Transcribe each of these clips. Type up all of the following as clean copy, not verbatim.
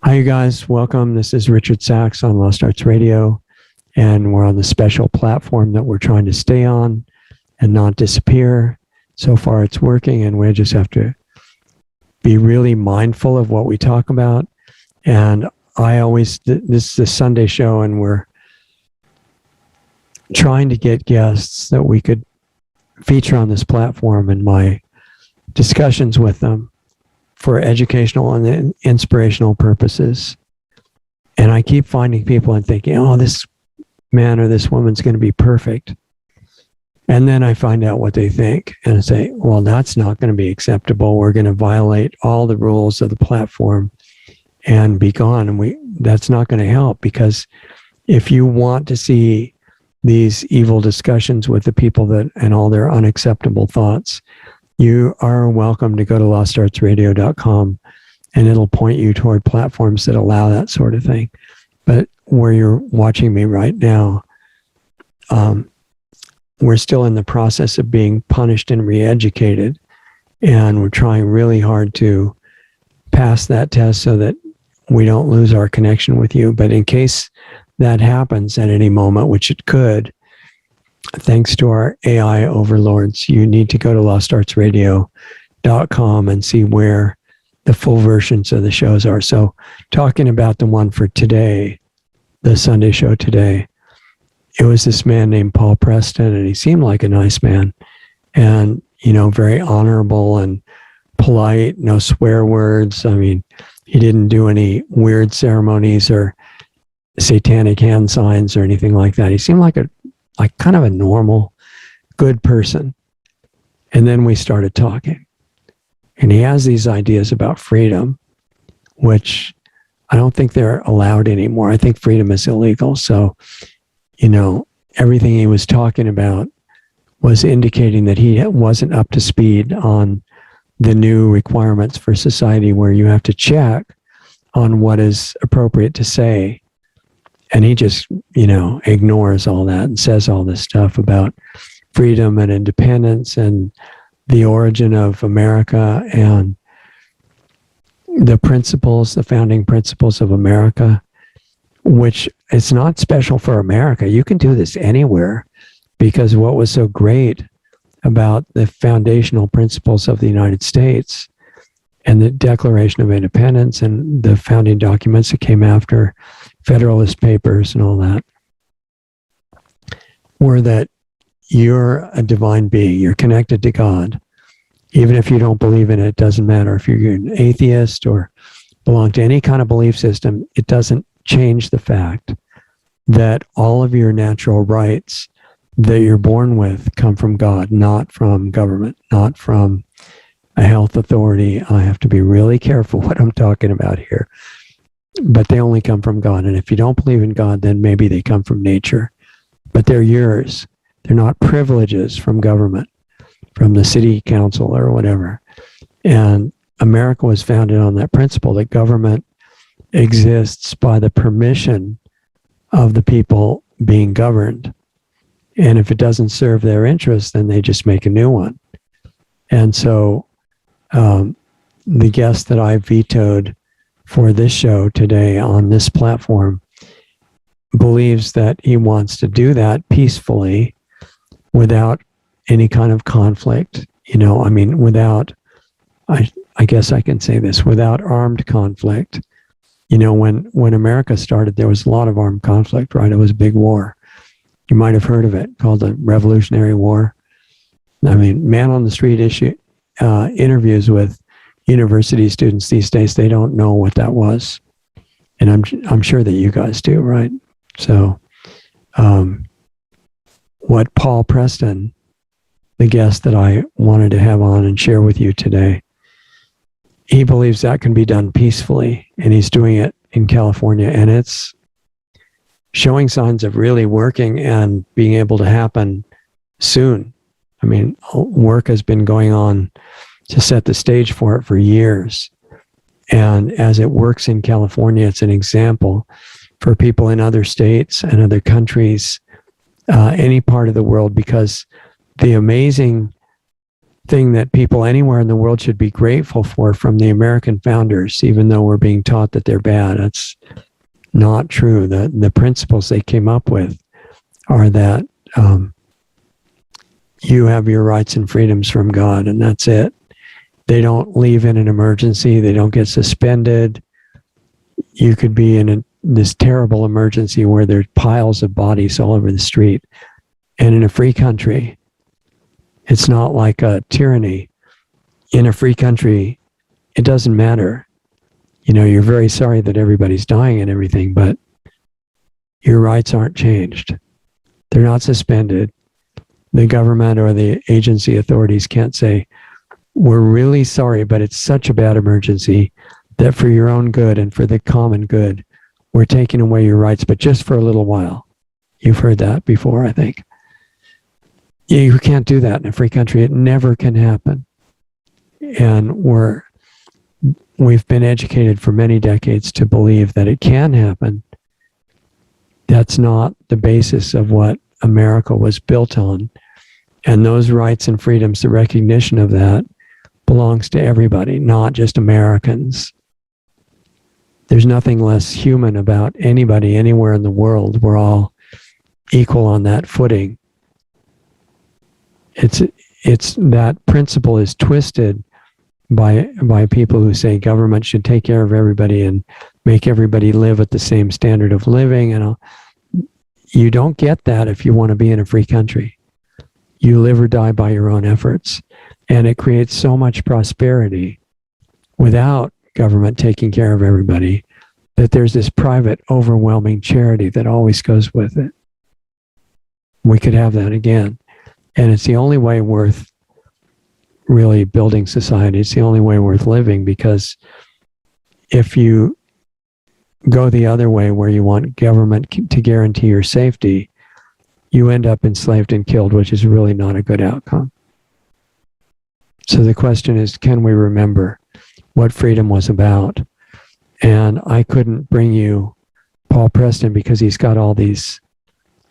Hi, you guys. Welcome. This is Richard Sachs on Lost Arts Radio, and we're on the special platform that we're trying to stay on and not disappear. So far, it's working, and we just have to be really mindful of what we talk about. And this is a Sunday show, and we're trying to get guests that we could feature on this platform and my discussions with them for educational and inspirational purposes. And I keep finding people and thinking, oh, this man or this woman's going to be perfect. And then I find out what they think and I say, well, that's not going to be acceptable. We're going to violate all the rules of the platform and be gone. And that's not going to help, because if you want to see these evil discussions with the people and all their unacceptable thoughts, you are welcome to go to lostartsradio.com, and it'll point you toward platforms that allow that sort of thing. But where you're watching me right now, we're still in the process of being punished and re-educated, and we're trying really hard to pass that test so that we don't lose our connection with you. But in case that happens at any moment, which it could, thanks to our AI overlords, you need to go to lostartsradio.com and see where the full versions of the shows are. So talking about the one for today, the Sunday show today, it was this man named Paul Preston, and he seemed like a nice man and, very honorable and polite, no swear words. I mean, he didn't do any weird ceremonies or satanic hand signs or anything like that. He seemed like kind of a normal, good person. And then we started talking. And he has these ideas about freedom, which I don't think they're allowed anymore. I think freedom is illegal. So, everything he was talking about was indicating that he wasn't up to speed on the new requirements for society, where you have to check on what is appropriate to say. And he just, ignores all that and says all this stuff about freedom and independence and the origin of America and the founding principles of America, which is not special for America. You can do this anywhere, because what was so great about the foundational principles of the United States and the Declaration of Independence and the founding documents that came after, Federalist Papers and all that, were that you're a divine being. You're connected to God. Even if you don't believe in it, it doesn't matter. If you're an atheist or belong to any kind of belief system, it doesn't change the fact that all of your natural rights that you're born with come from God, not from government, not from a health authority. I have to be really careful what I'm talking about here. But they only come from God. And if you don't believe in God, then maybe they come from nature. But they're yours. They're not privileges from government, from the city council or whatever. And America was founded on that principle that government exists by the permission of the people being governed. And if it doesn't serve their interests, then they just make a new one. And so the guest that I vetoed for this show today on this platform believes that he wants to do that peacefully without any kind of conflict, without, I guess I can say this, without armed conflict. When America started, there was a lot of armed conflict, right? It was a big war. You might have heard of it, called the Revolutionary War. Man on the street interviews with university students these days, they don't know what that was. And I'm sure that you guys do, right? So what Paul Preston, the guest that I wanted to have on and share with you today, he believes that can be done peacefully, and he's doing it in California, and it's showing signs of really working and being able to happen soon. Work has been going on to set the stage for it for years. And as it works in California, it's an example for people in other states and other countries, any part of the world, because the amazing thing that people anywhere in the world should be grateful for from the American founders, even though we're being taught that they're bad. That's not true. The principles they came up with are that you have your rights and freedoms from God, and that's it. They don't leave in an emergency. They don't get suspended. You could be in this terrible emergency where there's piles of bodies all over the street. And in a free country, it's not like a tyranny. In a free country, it doesn't matter. You're very sorry that everybody's dying and everything, but your rights aren't changed. They're not suspended. The government or the agency authorities can't say, we're really sorry, but it's such a bad emergency that for your own good and for the common good, we're taking away your rights, but just for a little while. You've heard that before, I think. You can't do that in a free country. It never can happen. And we've been educated for many decades to believe that it can happen. That's not the basis of what America was built on. And those rights and freedoms, the recognition of that, belongs to everybody, not just Americans. There's nothing less human about anybody anywhere in the world. We're all equal on that footing. It's that principle is twisted by people who say government should take care of everybody and make everybody live at the same standard of living. And you don't get that if you want to be in a free country. You live or die by your own efforts. And it creates so much prosperity without government taking care of everybody that there's this private, overwhelming charity that always goes with it. We could have that again. And it's the only way worth really building society. It's the only way worth living, because if you go the other way where you want government to guarantee your safety, you end up enslaved and killed, which is really not a good outcome. So the question is, can we remember what freedom was about? And I couldn't bring you Paul Preston because he's got all these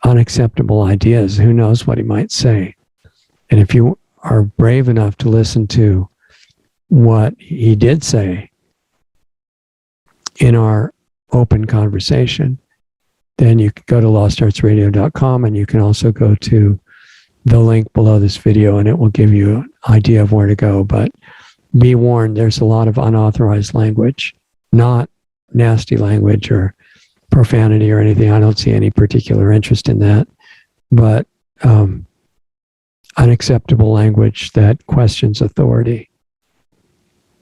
unacceptable ideas. Who knows what he might say? And if you are brave enough to listen to what he did say in our open conversation, then you can go to lostartsradio.com, and you can also go to the link below this video, and it will give you an idea of where to go. But be warned, there's a lot of unauthorized language, not nasty language or profanity or anything. I don't see any particular interest in that, but unacceptable language that questions authority,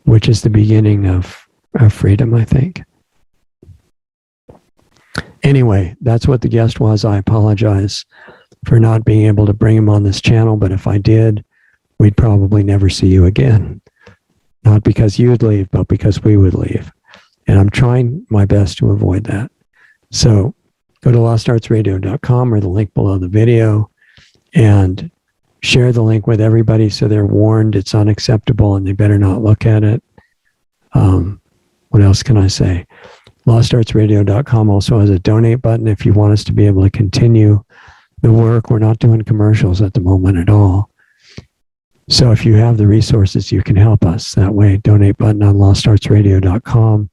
which is the beginning of freedom, I think. Anyway, that's what the guest was. I apologize for not being able to bring him on this channel, but if I did, we'd probably never see you again. Not because you'd leave, but because we would leave. And I'm trying my best to avoid that. So go to lostartsradio.com or the link below the video and share the link with everybody so they're warned it's unacceptable and they better not look at it. What else can I say? LostArtsRadio.com also has a donate button if you want us to be able to continue the work. We're not doing commercials at the moment at all. So if you have the resources, you can help us that way. Donate button on LostArtsRadio.com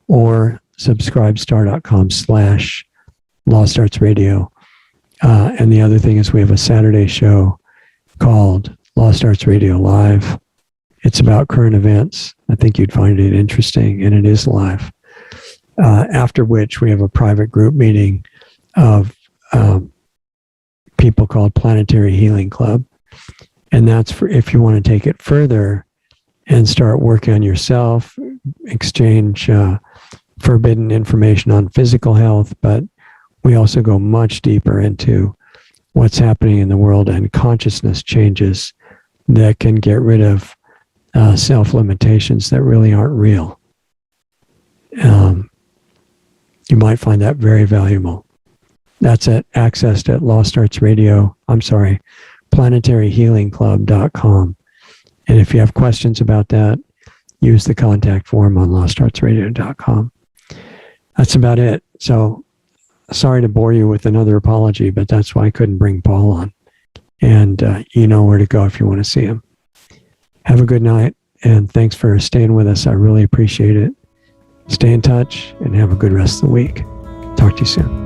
or subscribestar.com/LostArtsRadio. And the other thing is we have a Saturday show called Lost Arts Radio Live. It's about current events. I think you'd find it interesting, and it is live. After which we have a private group meeting of people called Planetary Healing Club. And that's for if you want to take it further and start working on yourself, exchange forbidden information on physical health, but we also go much deeper into what's happening in the world and consciousness changes that can get rid of self-limitations that really aren't real. You might find that very valuable. That's accessed at planetaryhealingclub.com. And if you have questions about that, use the contact form on lostartsradio.com. That's about it. So sorry to bore you with another apology, but that's why I couldn't bring Paul on. And you know where to go if you want to see him. Have a good night, and thanks for staying with us. I really appreciate it. Stay in touch and have a good rest of the week. Talk to you soon.